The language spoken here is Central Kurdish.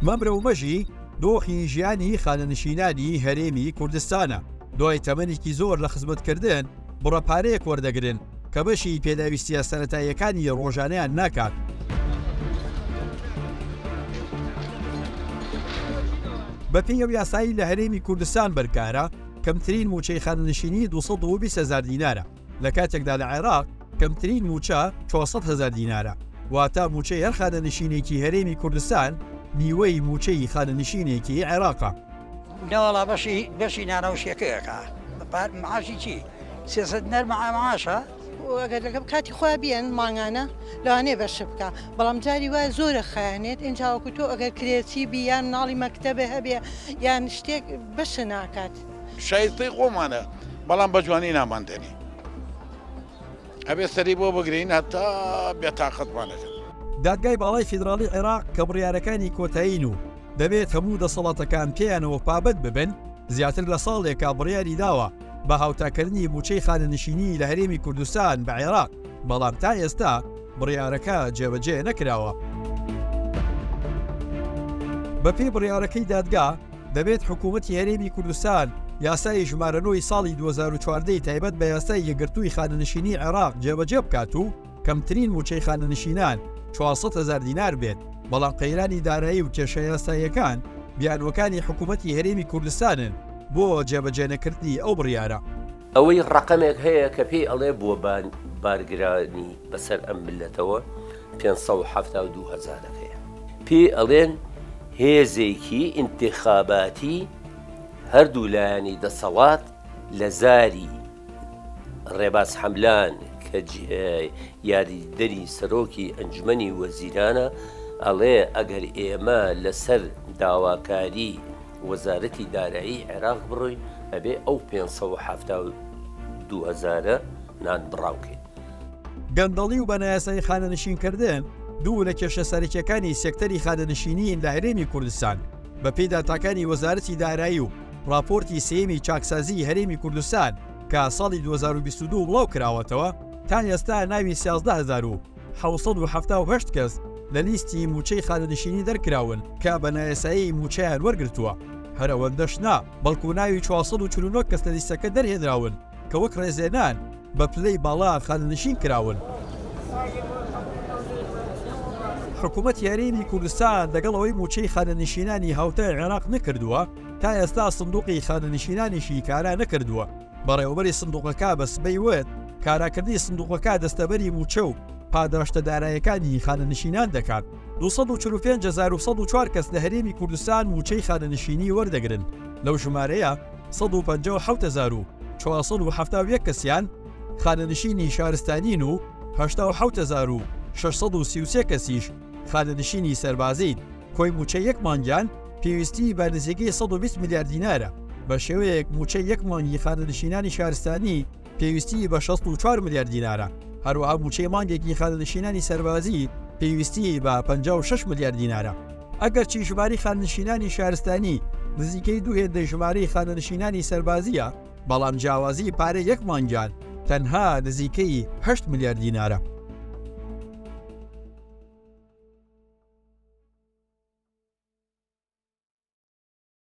مەمرە و مەژی دۆخی ژیانی خانەنشینانی هەرێمی کوردستانە. دوای تەمەنێکی زۆر لە خزمەتکردن بڕەپارەیەک وەردەگرن کە بەشی پێداویستیە سەرەتاییەکانی ڕۆژانەیان ناکات. بەپێی ئەو یاسایی لە هەرێمی کوردستان بەرکارە کەمترین موچەی خانەنشینی 220,000 دینارە، لە کاتێکدا لە عێراق کەمترین موچە 400,000 دینارە. واتە موچەی هەر خانەنشینێکی هەرێمی کوردستان نیوەی موچەی خانەنشینێکی عێراقە. نەوەڵا بەشی نانەوشیەکەیەکە معاشی چی؟ 300 دینار معاشە؟ ئەگەر لەگەڵ کاتی خوا بیان ماگانە لەوانەیە بەش بکە، بەڵام جاری وایە زۆرە خایانێت ئینجاوەکو تۆ ئەگەر کرێتی بیان ناڵی مەکتەبە هەبێ یان شتێک بەشە ناکات. شایستەی خۆمانە بەڵام بە جوانی ناماندێنی ئەبێ سەری بۆ بگرین هەتا بێتاقەتمانەکەن. دادگای باڵای فیدراڵی عێراق کە بڕیارەکانی کۆتایین و دەبێت هەموو دەسەڵاتەکان پێیانەوە پابەت ببن زیاتر لە ساڵێکا بڕیاری داوە بە هاوتاکردنی موچەی خانەنشینی لە هەرێمی کوردستان بە عێراق، بەڵام تا ئێستا بڕیارەکە جێبەجێ نەکراوە. بەپێی بڕیارەکەی دادگا دەبێت حکوومەتی هەرێمی کوردستان یاسای ژمارە 9 ساڵی 2014 تایبەت بە یاسای یەکگرتووی خانەنشینی عێراق جێبەجێ بکات و کەمترین موچەی خانەنشینان 400,000 دینار بێت، بەڵام قەیرانی دارایی و کێشە یاساییەکان بیانوەکانی حکوومەتی هەرێمی کوردستانن بۆ جێبەجێنەکردنی ئەو بڕیارە. ئەوەی ڕقەمێک هەیە کە پێی ئەڵێ بووە بارگرانی بەسەر ئەم ملەتەوە 572,000 هەیە. پێی ئەڵێن هێزێکی ئینتیخاباتی هەردوو لایەنی دەسەڵات لە زاری ڕێباز حەملان کە یاریدەری سەرۆکی ئەنجومەنی وەزیرانە ئەڵێ ئەگەر ئێمە لەسەر داواکاری وەزارەتی دارایی عێراق بڕۆین ئەبێ ئەو 572,000 نان بڕاوکەین. گەندەڵی و بەنایاسایی خانەنشینکردن دوو لە کێشە سەرەکیەکانی سێکتەری خانەنشینین لە هەرێمی کوردستان. بەپێی داتاکانی وەزارەتی دارایی و راپۆرتی سێمی چاکسازی هەرێمی کوردستان کە ساڵی 2022 بڵاو کراوەتەوە، تا ئێستا ناوی 16,778 کەس لە لیستی موچەی خانەنشینی دەرکراون کە بەنایاسایی موچەیان وەرگرتووە. هەرەوەندەش نا، بەڵکو ناوی 449 کەس لە لیستەکە دەرهێنراون کە وەک ڕێزێنان بە پلەی باڵا خانەنشین کراون. حکوومەتی هەرێمی کوردستان دەگەڵەوەی موچەی خانەنشینانی هاوتای عێراق نەکردووە، تا ئێستا سندوقی خانەنشینانیشی کارا نەکردووە. بەڕێوەبەری سندوقەکە بە سبەی وێت کاراکردنی سندوقەکە دەستەبەری موچە و پاداشتە دارایەکانی خانەنشینان دەکات. 245,104 کەس لە هەرێمی کوردستان موچەی خانەنشینی وەردەگرن. لەو ژمارەیە 157,471 کەسیان خانەنشینی شارستانین و 87,633 کەسیش خانەنشینی سەربازین. کۆی موچە یەک مانگیان پێویستی بە نزیکەی 120 میلیارد دینارە. بە شێوەیەک موچە یەک مانگی خانەنشینانی شارستانی پێویستی بە 64 میلیارد دینارە. هەروەها موچەی مانگێکی خانەنشینانی سەربازی پێویستی بە 56 میلیارد دینارە. ئەگەرچی ژماری خانەنشینانی شارستانی نزیکەی دوو هێندەی ژمارەی خانەنشینانی سەربازیە، بەڵام جیاوازی پارەی یەک مانگیان تەنها نزیکەی 8 میلیارد دینارە.